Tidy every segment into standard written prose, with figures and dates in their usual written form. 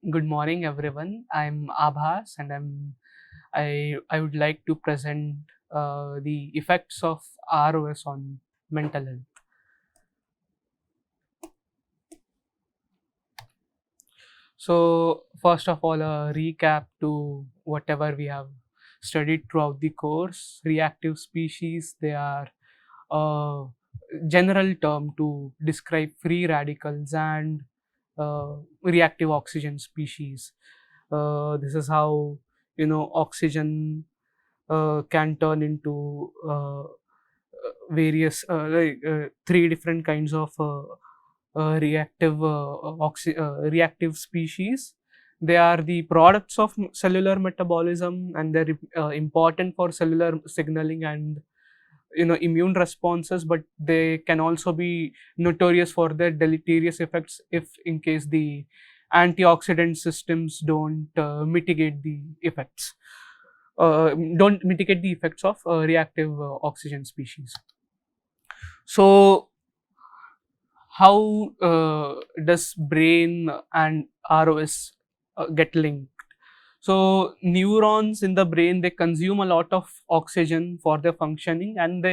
Good morning, everyone. I'm Abhas, and I would like to present the effects of ROS on mental health. So, first of all, a recap to whatever we have studied throughout the course. Reactive species, they are a general term to describe free radicals and reactive oxygen species. This is how oxygen can turn into various three different kinds of reactive species. They are the products of cellular metabolism, and they're important for cellular signaling and immune responses, but they can also be notorious for their deleterious effects if in case the antioxidant systems don't mitigate the effects of reactive oxygen species. So how does brain and ROS get linked? So neurons in the brain, they consume a lot of oxygen for their functioning, and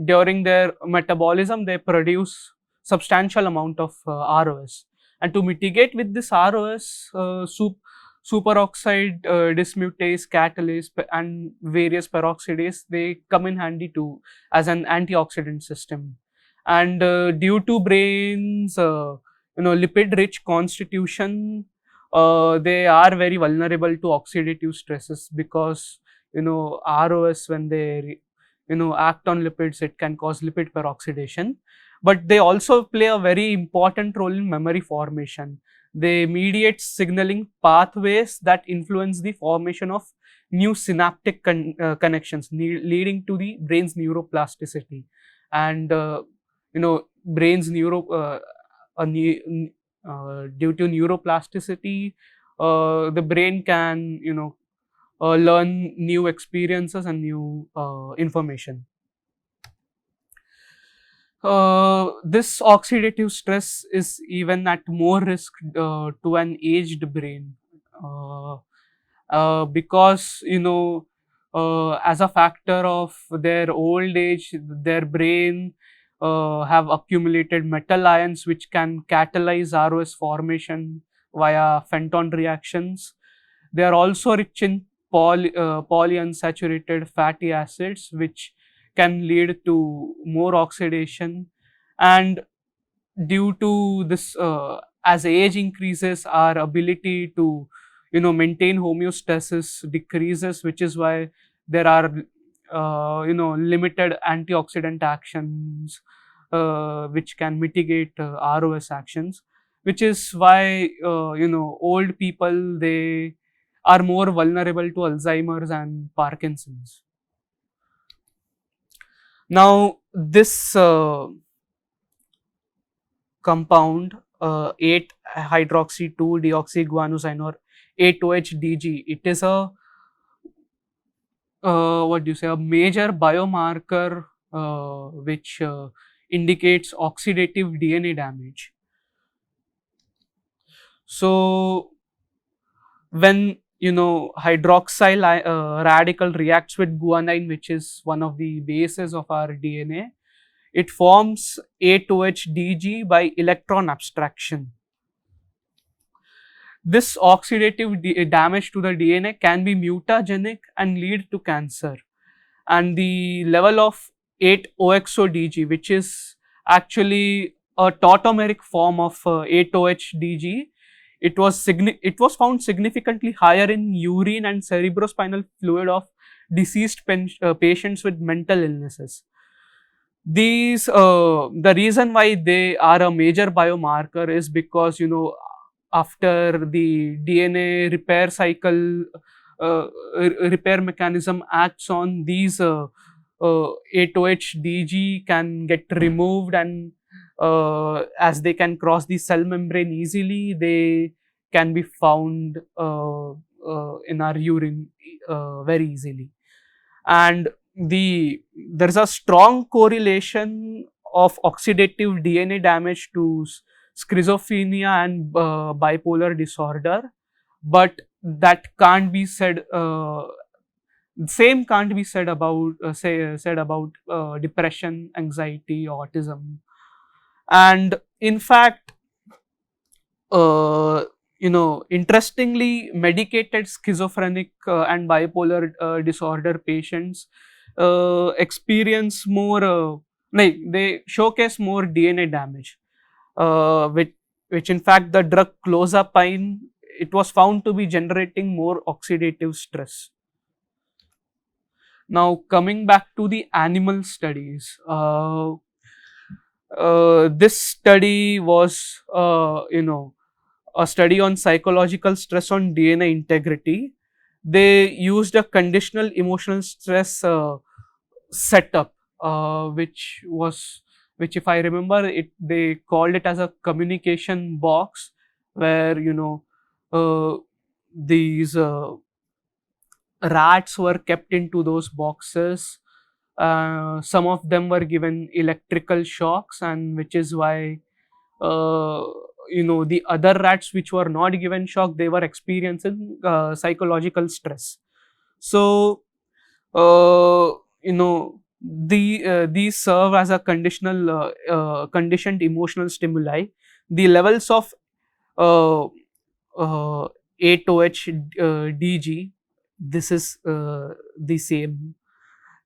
during their metabolism they produce substantial amount of ROS. And to mitigate with this ROS, superoxide dismutase, catalase, and various peroxidase, they come in handy to as an antioxidant system. And due to brain's lipid rich constitution, they are very vulnerable to oxidative stresses, because ROS, when they act on lipids, it can cause lipid peroxidation. But they also play a very important role in memory formation. They mediate signaling pathways that influence the formation of new synaptic connections, leading to the brain's neuroplasticity. And brain's due to neuroplasticity, the brain can learn new experiences and new information. This oxidative stress is even at more risk to an aged brain, because as a factor of their old age, their brain have accumulated metal ions which can catalyze ROS formation via Fenton reactions. They are also rich in polyunsaturated fatty acids, which can lead to more oxidation. And due to this, as age increases, our ability to maintain homeostasis decreases, which is why there are limited antioxidant actions which can mitigate ROS actions, which is why old people, they are more vulnerable to Alzheimer's and Parkinson's. Now this compound, 8 hydroxy 2 deoxyguanosine, or 8-OH-DG, it is a what do you say, a major biomarker which indicates oxidative DNA damage. So when hydroxyl radical reacts with guanine, which is one of the bases of our DNA, it forms 8-OH-DG by electron abstraction. This oxidative damage to the DNA can be mutagenic and lead to cancer. And the level of 8-OXO-DG, which is actually a tautomeric form of 8-OH-DG, it was found significantly higher in urine and cerebrospinal fluid of deceased patients with mental illnesses. The reason why they are a major biomarker is because after the DNA repair cycle, repair mechanism acts on these, 8-OH-DG can get removed, and as they can cross the cell membrane easily, they can be found in our urine very easily. And there is a strong correlation of oxidative DNA damage to schizophrenia and bipolar disorder, but that can't be said. Same can't be said about said about depression, anxiety, autism, and in fact, uh, interestingly, medicated schizophrenic and bipolar disorder patients experience more, like they showcase more DNA damage, which in fact the drug clozapine, it was found to be generating more oxidative stress. Now coming back to the animal studies, this study was a study on psychological stress on DNA integrity. They used a conditional emotional stress setup, which if I remember it, they called it as a communication box, where uh, these rats were kept into those boxes. Some of them were given electrical shocks, and which is why uh, the other rats which were not given shock, they were experiencing psychological stress. So uh, these serve as a conditioned emotional stimuli. The levels of uh, uh, A2H DG, this is the same.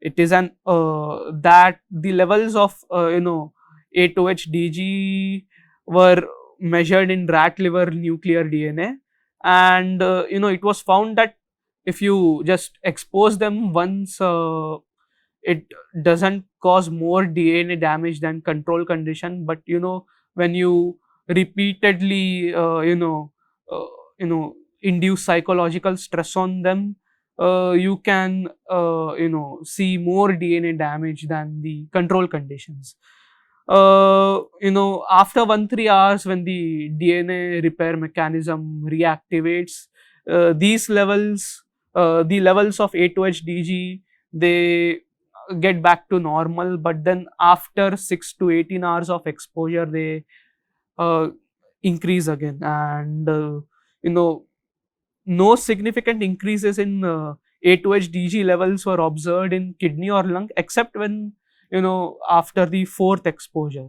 It is an that the levels of A2H DG were measured in rat liver nuclear DNA, and it was found that if you just expose them once, it doesn't cause more DNA damage than control condition. But when you repeatedly uh, induce psychological stress on them, you can see more DNA damage than the control conditions. After 1-3 hours, when the DNA repair mechanism reactivates, these levels, the levels of A2HDG, they get back to normal. But then after 6 to 18 hours of exposure, they uh, increase again, and you know no significant increases in A2HDG levels were observed in kidney or lung, except when after the fourth exposure.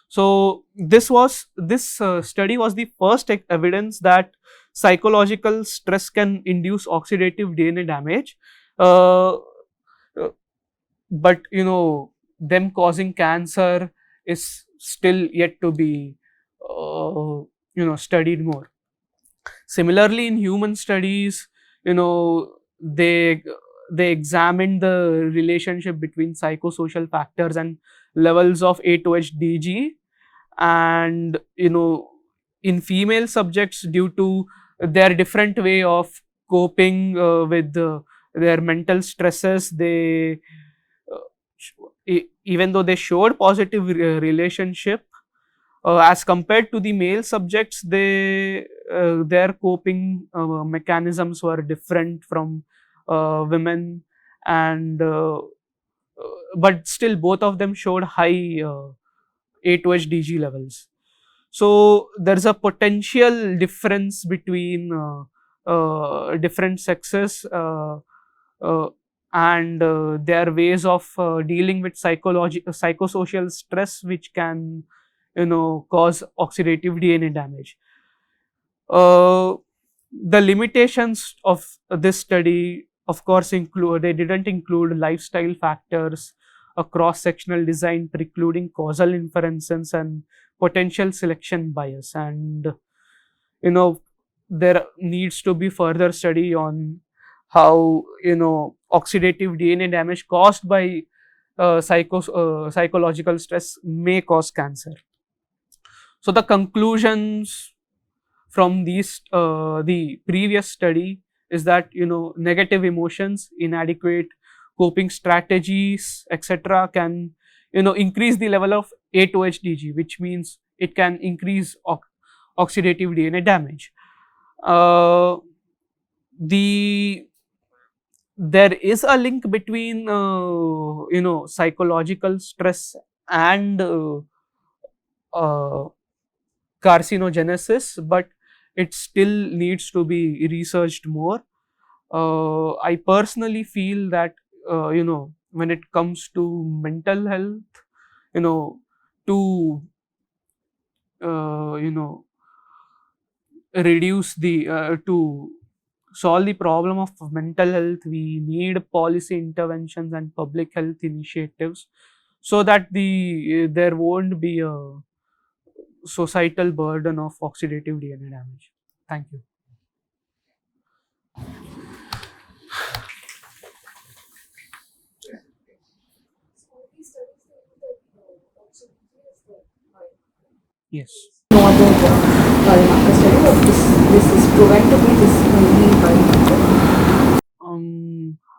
So this study was the first evidence that psychological stress can induce oxidative DNA damage, uh, uh, but them causing cancer is still yet to be studied more. Similarly, in human studies, they examined the relationship between psychosocial factors and levels of A2HDG, and in female subjects, due to their different way of coping with their mental stresses, they even though they showed positive relationship, as compared to the male subjects, their coping mechanisms were different from women, and but still both of them showed high A2HDG levels. So there's a potential difference between different sexes, uh, and their ways of dealing with psychosocial stress, which can cause oxidative DNA damage. Uh, the limitations of this study, of course, include they didn't include lifestyle factors, a cross-sectional design precluding causal inferences, and potential selection bias. And you know there needs to be further study on how oxidative DNA damage caused by psychological stress may cause cancer. So the conclusions from the previous study is that negative emotions, inadequate coping strategies, etc., can increase the level of A2HDG, which means it can increase oxidative DNA damage. Uh, the There is a link between psychological stress and uh, carcinogenesis, but it still needs to be researched more. I personally feel that when it comes to mental health, you know, to reduce the to solve the problem of mental health, we need policy interventions and public health initiatives so that there won't be a societal burden of oxidative DNA damage. Thank you. Yes. No other biomarker study, but this is proven to be this only biomarker.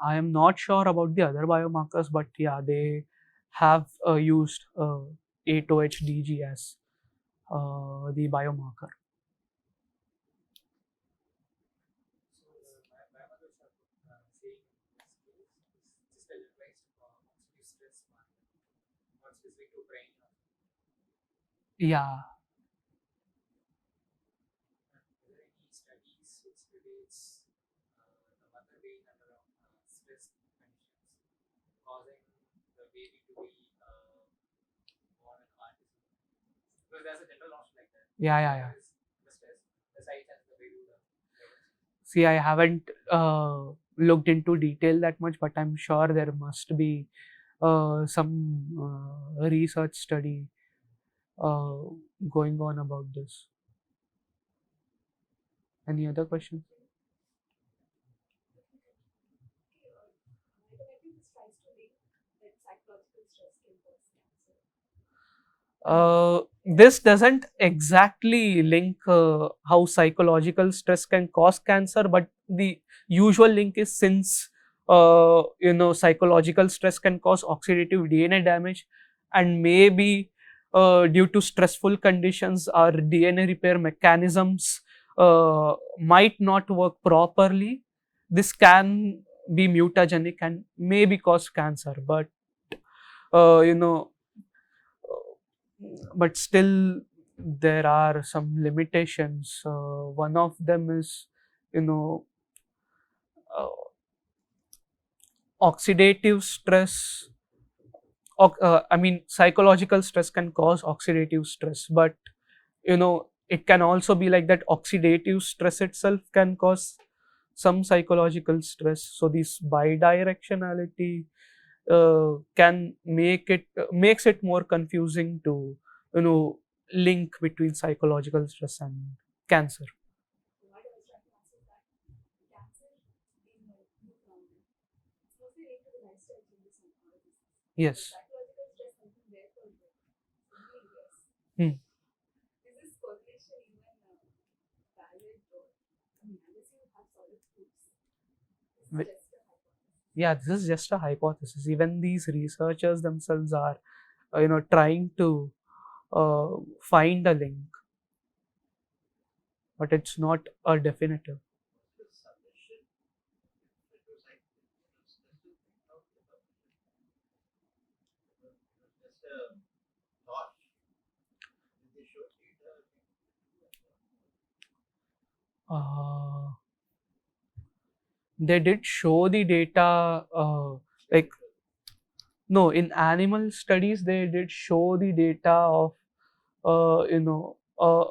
I am not sure about the other biomarkers, but yeah, they have used 8-OHDG as the biomarker. Yeah. Yeah, yeah, yeah. See, I haven't looked into detail that much, but I'm sure there must be some research study uh, going on about this. Any other questions? This doesn't exactly link how psychological stress can cause cancer, but the usual link is, since psychological stress can cause oxidative DNA damage, and maybe due to stressful conditions, our DNA repair mechanisms might not work properly. This can be mutagenic and maybe cause cancer, but uh, you know but still there are some limitations. One of them is, you know uh, oxidative stress. I mean, psychological stress can cause oxidative stress, but it can also be like that oxidative stress itself can cause some psychological stress. So this bidirectionality can makes it more confusing to you know link between psychological stress and cancer. Yes. Hmm. Wi- yeah, this is just a hypothesis. Even these researchers themselves are trying to uh, find a link, but it's not a definitive. uh, they did show the data, like, no, in animal studies they did show the data of uh, you know uh,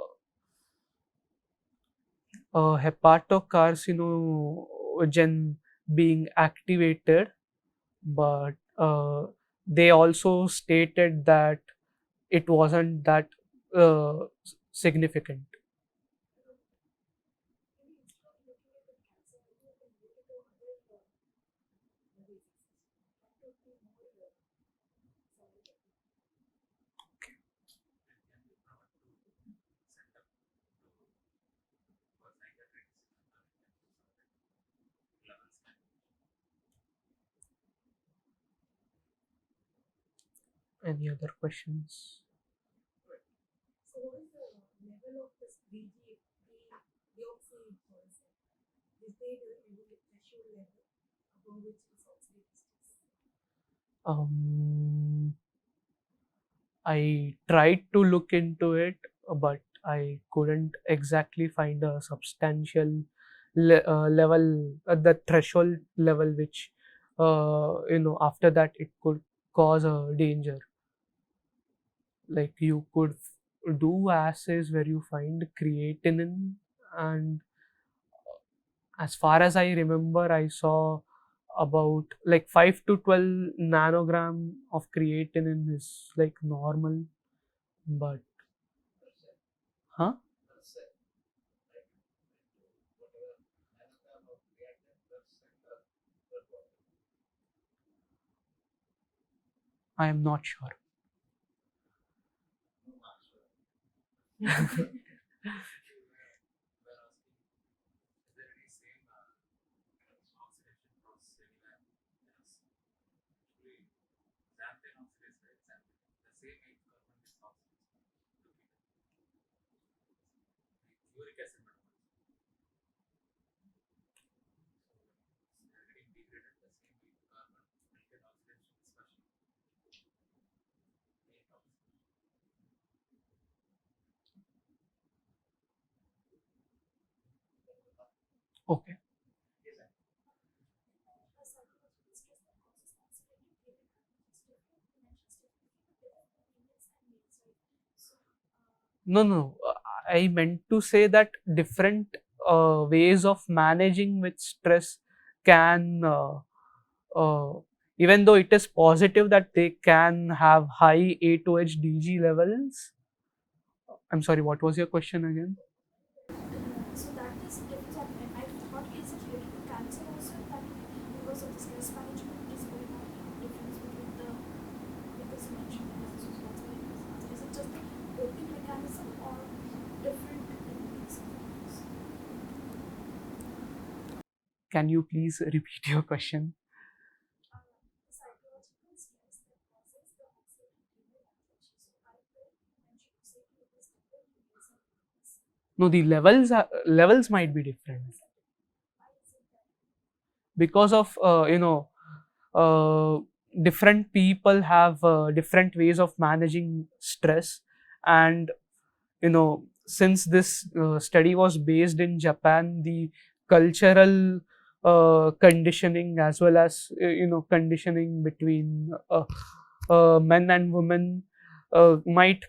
hepatocarcinogen being activated, but they also stated that it wasn't that significant. Any other questions? Um, I tried to look into it, but I couldn't exactly find a substantial level, the threshold level, which after that it could cause a danger. Like you could do assays where you find creatinine, and as far as I remember, I saw about like 5 to 12 nanogram of creatinine is like normal, but huh? I am not sure. Okay. No, no. I meant to say that different ways of managing with stress can, even though it is positive that they can have high A2HDG levels. I'm sorry, what was your question again? So that is difference. I thought is it related to cancer also that because of the stress management is going on difference between the because you mentioned that this is what's going on. Is it just the coping mechanism or different techniques? Can you please repeat your question? Psychological stress that causes the oxidative damage. So I could mention to say it is different reasons. No, the levels might be different because of uh, different people have different ways of managing stress, and since this study was based in Japan, the cultural conditioning as well as conditioning between men and women might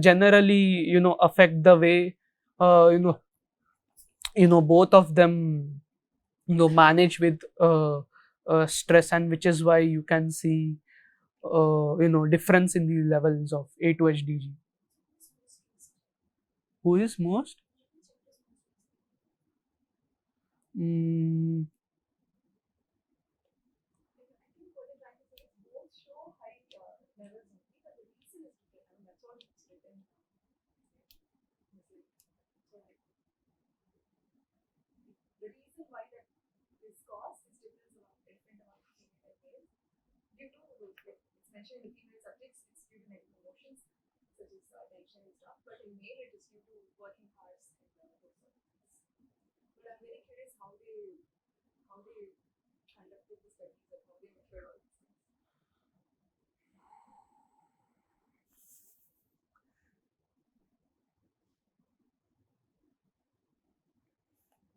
generally affect the way uh, you know both of them manage with stress, and which is why you can see difference in the levels of A2HDG. Who is most? Mm,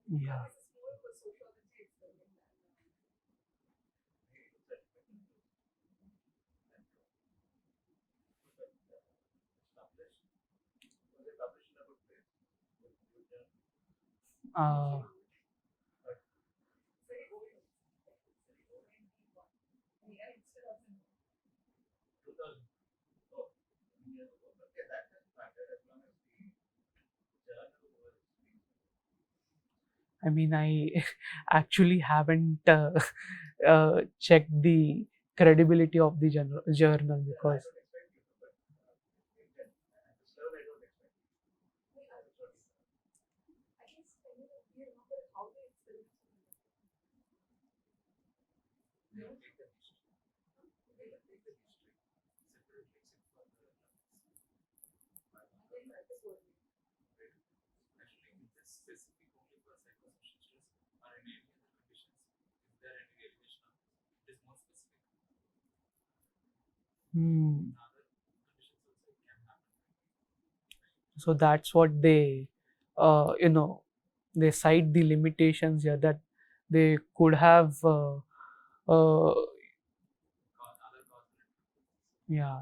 yeah. Uh, I mean, I actually haven't checked the credibility of the journal because hmm, So that's what they, they cite the limitations here, that they could have, uh, yeah.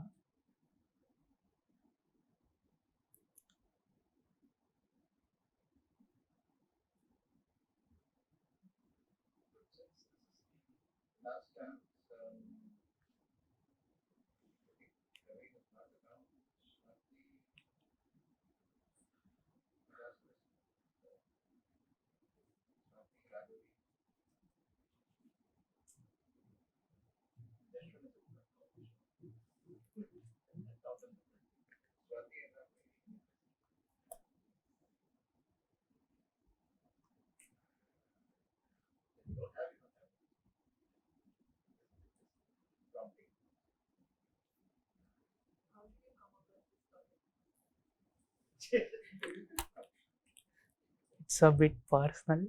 It's a bit personal.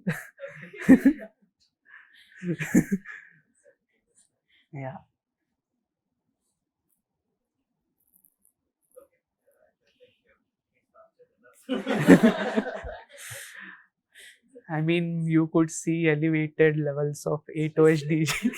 Yeah. I mean, you could see elevated levels of A2HDG.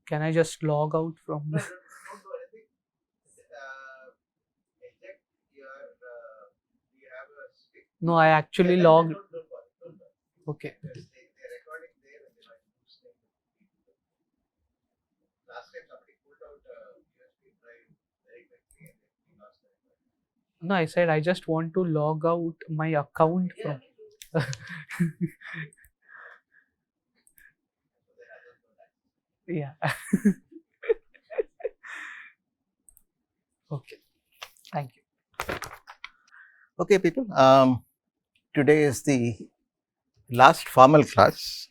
Can I just log out from this? No, I actually logged. Okay. No, I said I just want to log out my account from. Yeah. Okay. Thank you. Okay, people. Today is the last formal class.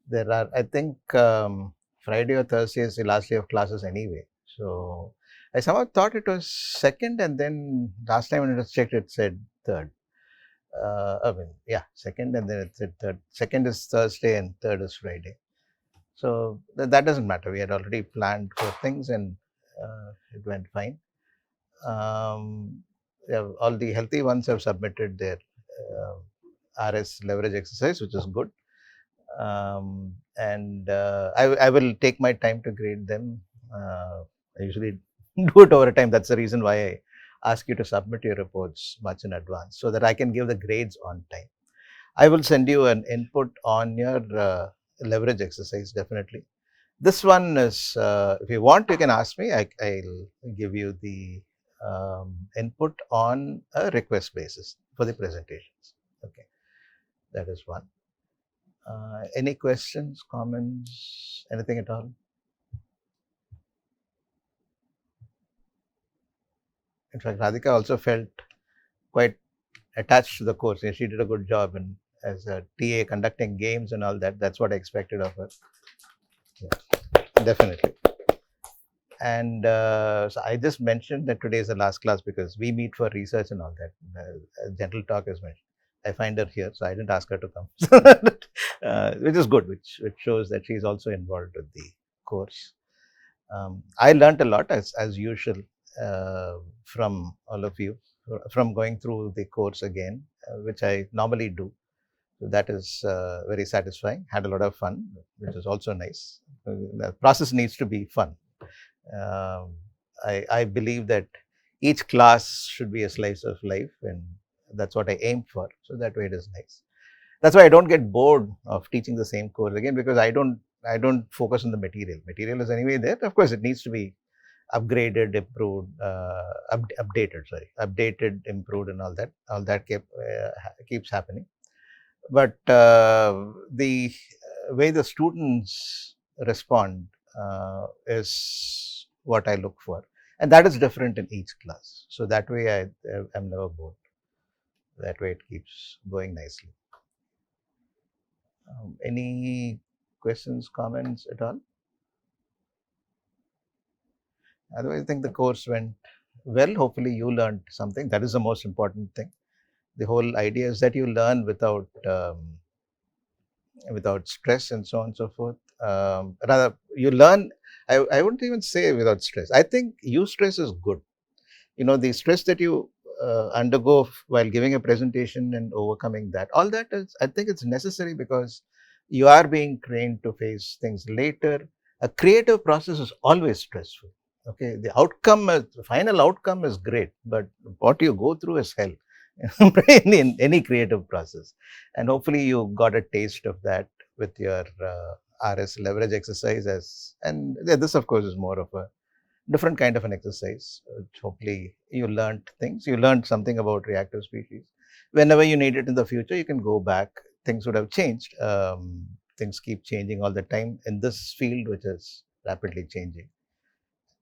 There are, I think, Friday or Thursday is the last day of classes anyway. So I somehow thought it was second, and then last time when it was checked, it said third. I mean, yeah, second, and then it said third. Second is Thursday, and third is Friday. So that doesn't matter. We had already planned for things, and it went fine. Yeah, all the healthy ones have submitted their RS leverage exercise, which is good. And I will take my time to grade them. I usually do it over time. That's the reason why I ask you to submit your reports much in advance so that I can give the grades on time. I will send you an input on your leverage exercise, definitely. This one is, if you want, you can ask me. I'll give you the input on a request basis for the presentations. Okay, that is one. Any questions, comments, anything at all? In fact, Radhika also felt quite attached to the course. She did a good job and as a TA conducting games and all that. That's what I expected of her. Yeah, definitely. And so I just mentioned that today is the last class because we meet for research and all that. Gentle talk is mentioned. I find her here, so I didn't ask her to come, which is good, which shows that she is also involved with the course. I learned a lot as usual from all of you, from going through the course again, which I normally do. So that is very satisfying. Had a lot of fun, which is also nice. The process needs to be fun. Um, I believe that each class should be a slice of life, and that's what I aim for. So that way it is nice. That's why I don't get bored of teaching the same course again because I don't focus on the material. Material is anyway there. Of course, it needs to be upgraded, improved, updated. Sorry, updated, improved, and all that. All that keeps happening. But the way the students respond is what I look for, and that is different in each class. So that way, I'm never bored. That way it keeps going nicely. Any questions, comments at all? Otherwise, I think the course went well. Hopefully, you learned something. That is the most important thing. The whole idea is that you learn without stress and so on and so forth. Rather, you learn. I wouldn't even say without stress. I think stress is good. The stress that you undergo while giving a presentation and overcoming that, all that is, I think it's necessary because you are being trained to face things later. A creative process is always stressful. Okay, the final outcome is great, but what you go through is hell in any creative process. And hopefully you got a taste of that with your RS leverage exercise. And this of course is more of a different kind of an exercise. Hopefully you learned things. You learned something about reactive species. Whenever you need it in the future, you can go back. Things would have changed. Things keep changing all the time in this field, which is rapidly changing.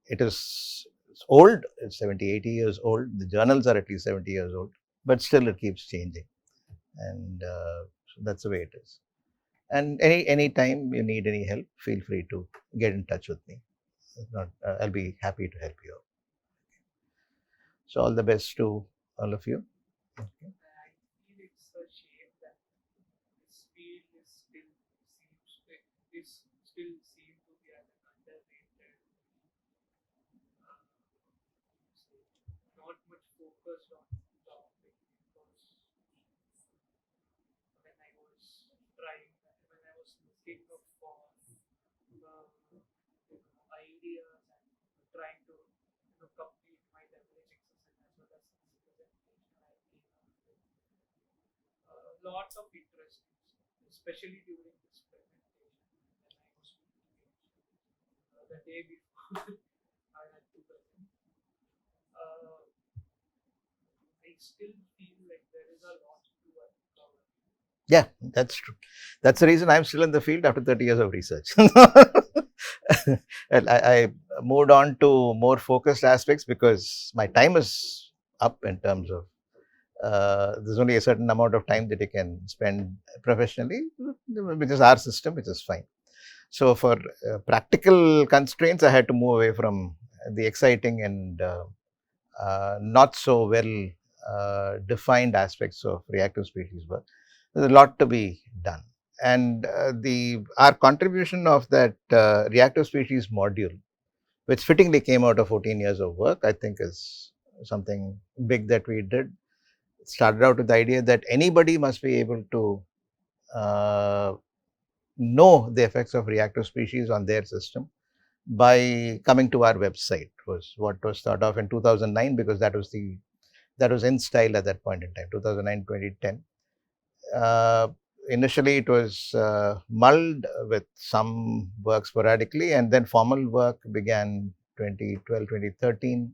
It's old. It's 70, 80 years old. The journals are at least 70 years old, but still it keeps changing. And so that's the way it is. And any time you need any help, feel free to get in touch with me. If not, I'll be happy to help you out. So all the best to all of you. Okay. I feel it's a shame that this field is still seen to be as an underrated, not much focused on the topic, because when I was looking up for ideas and trying to complete my leverage exercise as well as this presentation, I came up with a lot of interesting stuff, especially during this presentation when I was the day before I had to present. I still feel like there is a lot to uncover. Yeah, that's true. That's the reason I'm still in the field after 30 years of research. I moved on to more focused aspects because my time is up in terms of there's only a certain amount of time that you can spend professionally, which is our system, which is fine. So for practical constraints, I had to move away from the exciting and not so well defined aspects of reactive species work. There's a lot to be done, and our contribution of that reactive species module, which fittingly came out of 14 years of work, I think is something big that we did. It started out with the idea that anybody must be able to know the effects of reactive species on their system by coming to our website. Was what was thought of in 2009, because that was in style at that point in time, 2009, 2010. Initially it was mulled with some work sporadically, and then formal work began 2012, 2013,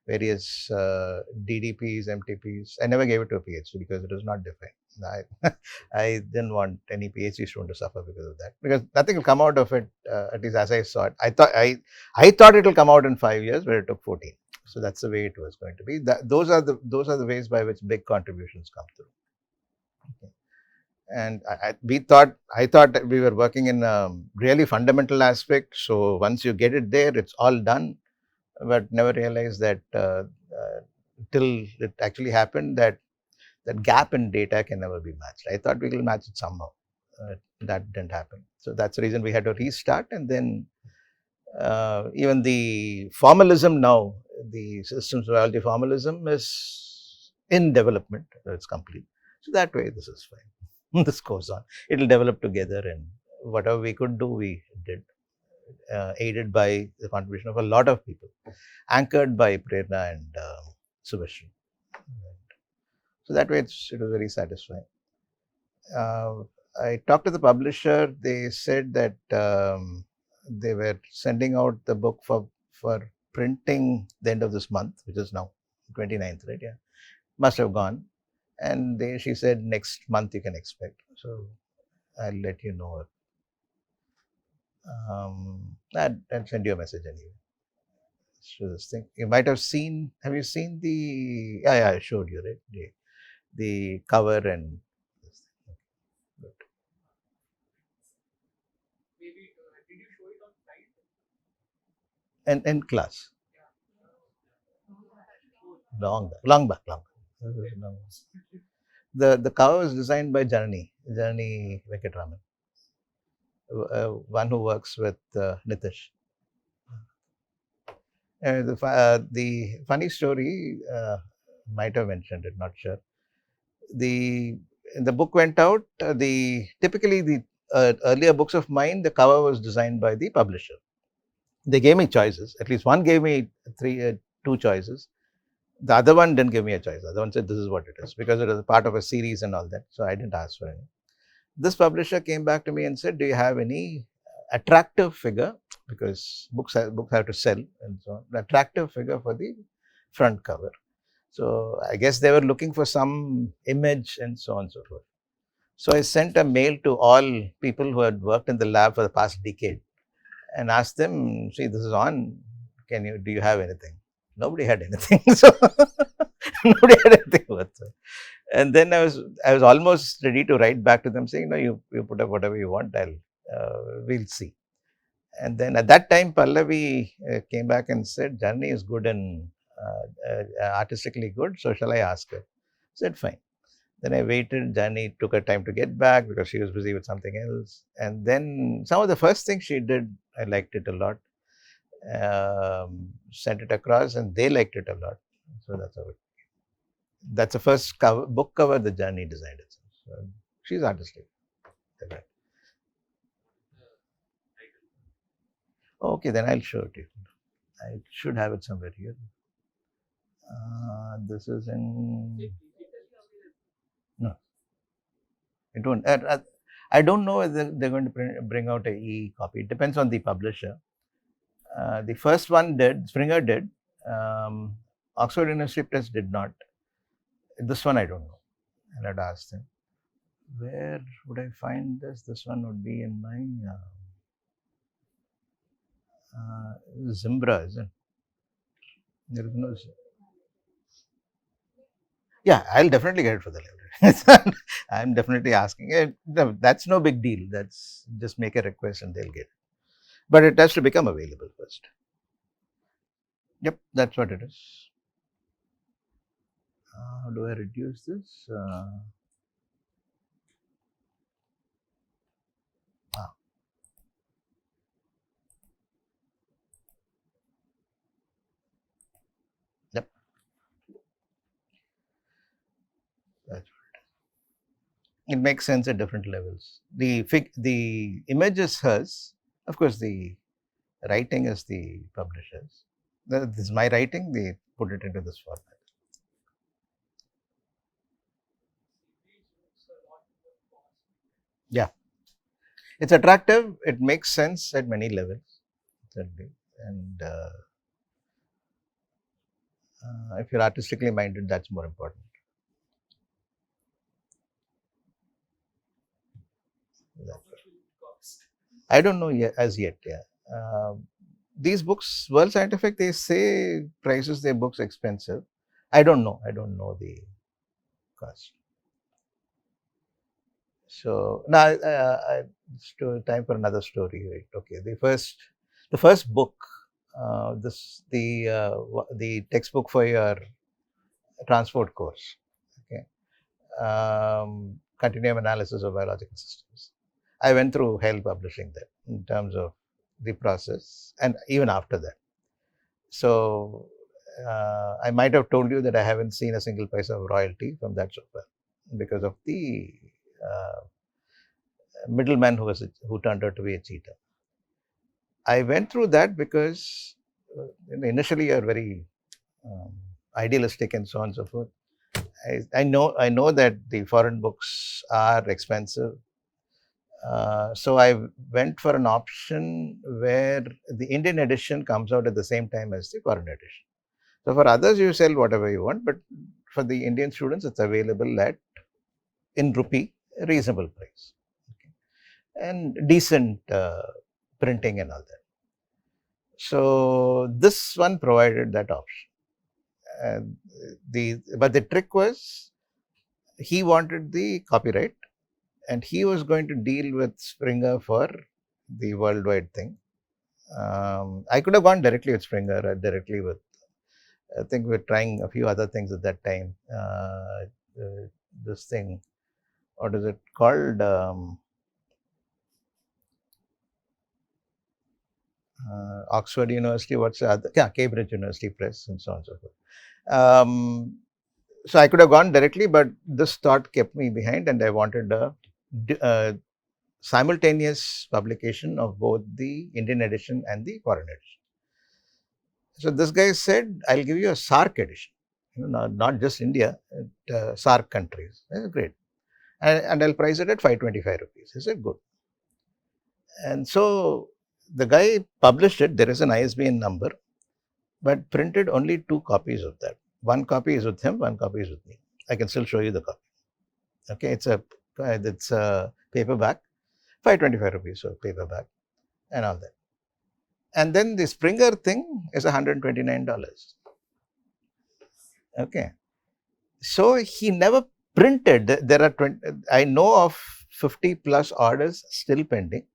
various DDPs, MTPs. I never gave it to a PhD because it was not defined. I didn't want any PhD student to suffer because of that, because nothing will come out of it, at least as I saw it. I thought it will come out in 5 years, but it took 14. So that's the way it was going to be. Those are the ways by which big contributions come through. Okay. And I thought that we were working in a really fundamental aspect. So once you get it there, it's all done. But never realized that till it actually happened, that gap in data can never be matched. I thought we will match it somehow. That didn't happen. So that's the reason we had to restart. And then even the formalism now, the systems biology formalism is in development. It's complete. So that way, this is fine. This goes on. It will develop together, and whatever we could do, we did, aided by the contribution of a lot of people, anchored by Prerna and Subhashri. So that way, it was very satisfying. I talked to the publisher. They said that they were sending out the book for printing the end of this month, which is now 29th, right? Yeah, must have gone. And she said next month you can expect. So I'll let you know. I'll send you a message anyway. So this thing you might have seen. Have you seen the? Yeah, I showed you, right? the cover and this thing. Good. Maybe did you show it on slide? And in class, long back. This is long back. The cover was designed by Janani Venkatraman, one who works with Nitish. The funny story, might have mentioned it, not sure. The book went out. Typically the earlier books of mine, the cover was designed by the publisher. They gave me choices. At least one gave me two choices. The other one didn't give me a choice. The other one said this is what it is, because it was part of a series and all that. So I didn't ask for any. This publisher came back to me and said, "Do you have any attractive figure, because books have to sell and so on, attractive figure for the front cover?" So I guess they were looking for some image and so on and so forth. So I sent a mail to all people who had worked in the lab for the past decade and asked them, "See, this is on. Do you have anything?" Nobody had anything. So nobody had anything whatsoever. And then I was almost ready to write back to them saying, "No, you put up whatever you want. We'll see." And then at that time, Pallavi came back and said, "Janani is good and artistically good. So shall I ask her?" I said, "Fine." Then I waited. Janani took her time to get back because she was busy with something else. And then some of the first things she did, I liked it a lot. Sent it across, and they liked it a lot. So that's how it. That's the first book cover that Janani designed itself. So she's artistic. Okay, then I'll show it to you. I should have it somewhere here. This is in. No, it won't. I don't know whether they're going to bring out a e-copy. It depends on the publisher. The first one did, Springer did. Oxford University Press did not. This one I don't know. I'll have to ask them. Where would I find this? This one would be in my Zimbra, isn't it? There is no. Yeah, I'll definitely get it for the library. I'm definitely asking it. That's no big deal. That's just make a request and they'll get it. But it has to become available first. Yep, that's what it is. How do I reduce this? Yep. That's what it makes sense at different levels. The image is hers. Of course, the writing is the publisher's. This is my writing. They put it into this format. Yeah, it's attractive. It makes sense at many levels, certainly. And if you're artistically minded, that's more important. I don't know yet, as yet. Yeah, these books, World Scientific, they say prices their books expensive. I don't know. I don't know the cost. So now it's time for another story, right? Okay, the first book, the textbook for your transport course. Okay, continuum analysis of biological systems. I went through hell publishing that in terms of the process and even after that. So I might have told you that I haven't seen a single paisa of royalty from that so far because of the middleman who turned out to be a cheater. I went through that because initially you're very idealistic and so on and so forth. I know that the foreign books are expensive. So I went for an option where the Indian edition comes out at the same time as the foreign edition. So for others, you sell whatever you want, but for the Indian students, it's available at in rupee, a reasonable price, okay, and decent printing and all that. So this one provided that option. But the trick was he wanted the copyright, and he was going to deal with Springer for the worldwide thing. I could have gone directly with Springer, directly with, I think we were trying a few other things at that time. This thing, what is it called? Oxford University, what's the other? Yeah, Cambridge University Press, and so on and so forth. So I could have gone directly, but this thought kept me behind, and I wanted a simultaneous publication of both the Indian edition and the foreign edition. So this guy said, I'll give you a SARC edition, not just India, SARC countries. Great. And I'll price it at 525 rupees. He said, good. And so the guy published it. There is an ISBN number, but printed only 2 copies of that. One copy is with him, one copy is with me. I can still show you the copy. Okay, it's a paperback, 525 rupees for paperback and all that. And then the Springer thing is $129. Okay. So he never printed. There are 20, I know of 50 plus orders still pending.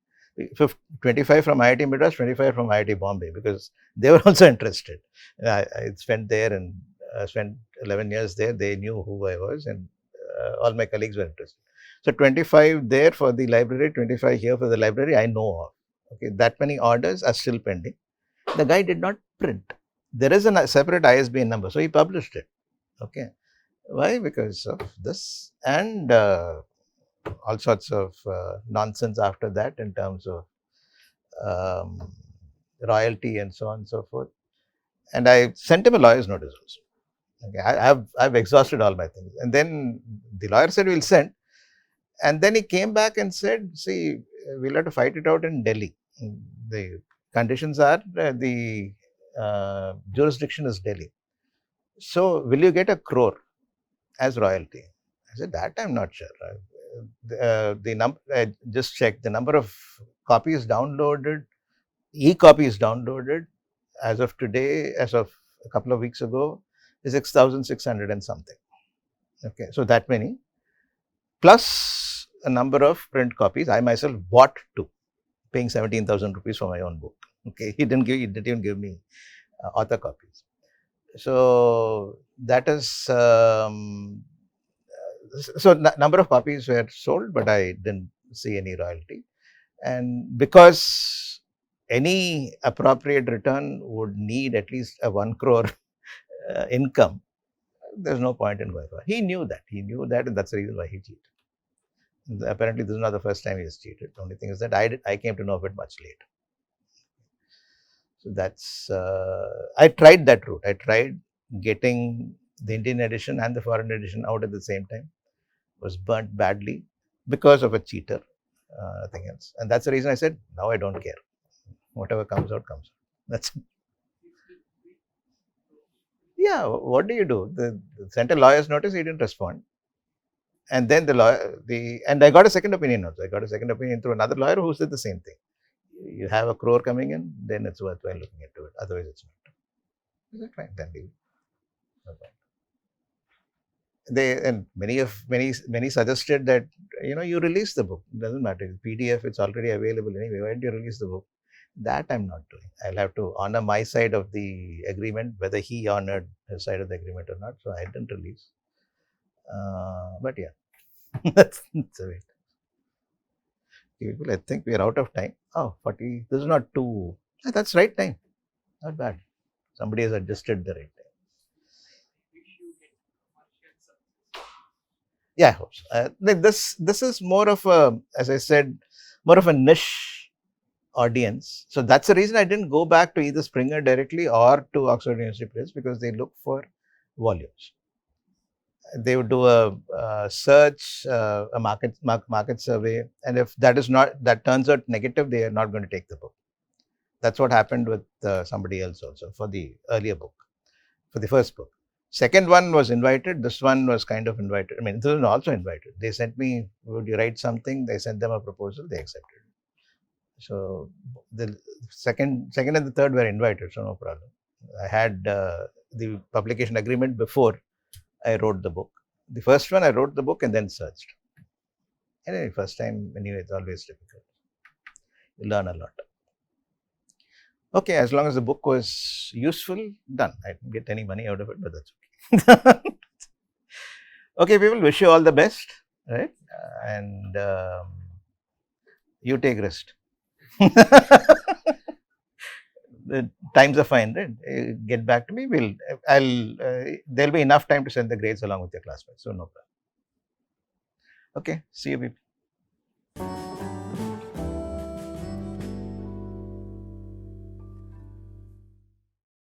25 from IIT Madras, 25 from IIT Bombay, because they were also interested. I spent there and spent 11 years there. They knew who I was, and all my colleagues were interested. So 25 there for the library, 25 here for the library, I know of. Okay, that many orders are still pending. The guy did not print. There is a separate ISBN number, so he published it. Okay, why? Because of this and all sorts of nonsense after that in terms of royalty and so on and so forth. And I sent him a lawyer's notice also. Okay, I've exhausted all my things, and then the lawyer said we'll send, and then he came back and said, see, we'll have to fight it out in Delhi. The conditions are the jurisdiction is Delhi. So will you get 1 crore as royalty? I said, that I'm not sure. I just checked the number of copies downloaded, e-copies downloaded as of today, as of a couple of weeks ago, is 6,600 and something. Okay, so that many, plus a number of print copies. I myself bought 2, paying 17,000 rupees for my own book. Okay, he didn't even give me author copies. So that is so number of copies were sold, but I didn't see any royalty. And because any appropriate return would need at least a 1 crore income, there's no point in going for it. He knew that, and that's the reason why he cheated. Apparently, this is not the first time he has cheated. The only thing is that I came to know of it much later. So that's, I tried that route. I tried getting the Indian edition and the foreign edition out at the same time. Was burnt badly because of a cheater, nothing else. And that's the reason I said, now I don't care. Whatever comes out, comes out. That's it. Yeah, what do you do? The sent a lawyer's notice, he didn't respond. And then and I got a second opinion also. I got a second opinion through another lawyer who said the same thing. You have 1 crore coming in, then it's worthwhile looking into it. Otherwise, it's not. Is it fine? Then leave. Okay. Many suggested that you release the book. It doesn't matter. PDF, it's already available anyway. Why don't you release the book? That I'm not doing. I'll have to honor my side of the agreement, whether he honored his side of the agreement or not. So I didn't release. But yeah, that's the way. People, I think we are out of time. Oh, 40. This is not too. That's right time. Not bad. Somebody has adjusted the right time. Yeah, I hope so. This is more of a, as I said, more of a niche audience. So that's the reason I didn't go back to either Springer directly or to Oxford University Press, because they look for volumes. They would do a search, a market survey, and if that turns out negative, they are not going to take the book. That's what happened with somebody else also for the earlier book, for the first book. Second one was invited. This one was kind of invited. I mean, this was also invited. They sent me, would you write something? They sent them a proposal. They accepted. So the second and the third were invited. So no problem. I had the publication agreement before I wrote the book. The first one I wrote the book and then searched. Anyway, first time anyway, it's always difficult. You learn a lot. Okay, as long as the book was useful, done. I didn't get any money out of it, but that's okay. Okay, people, wish you all the best, right? And you take rest. The times are fine, right? Get back to me. There'll be enough time to send the grades along with your classmates, so no problem. Okay, see you people.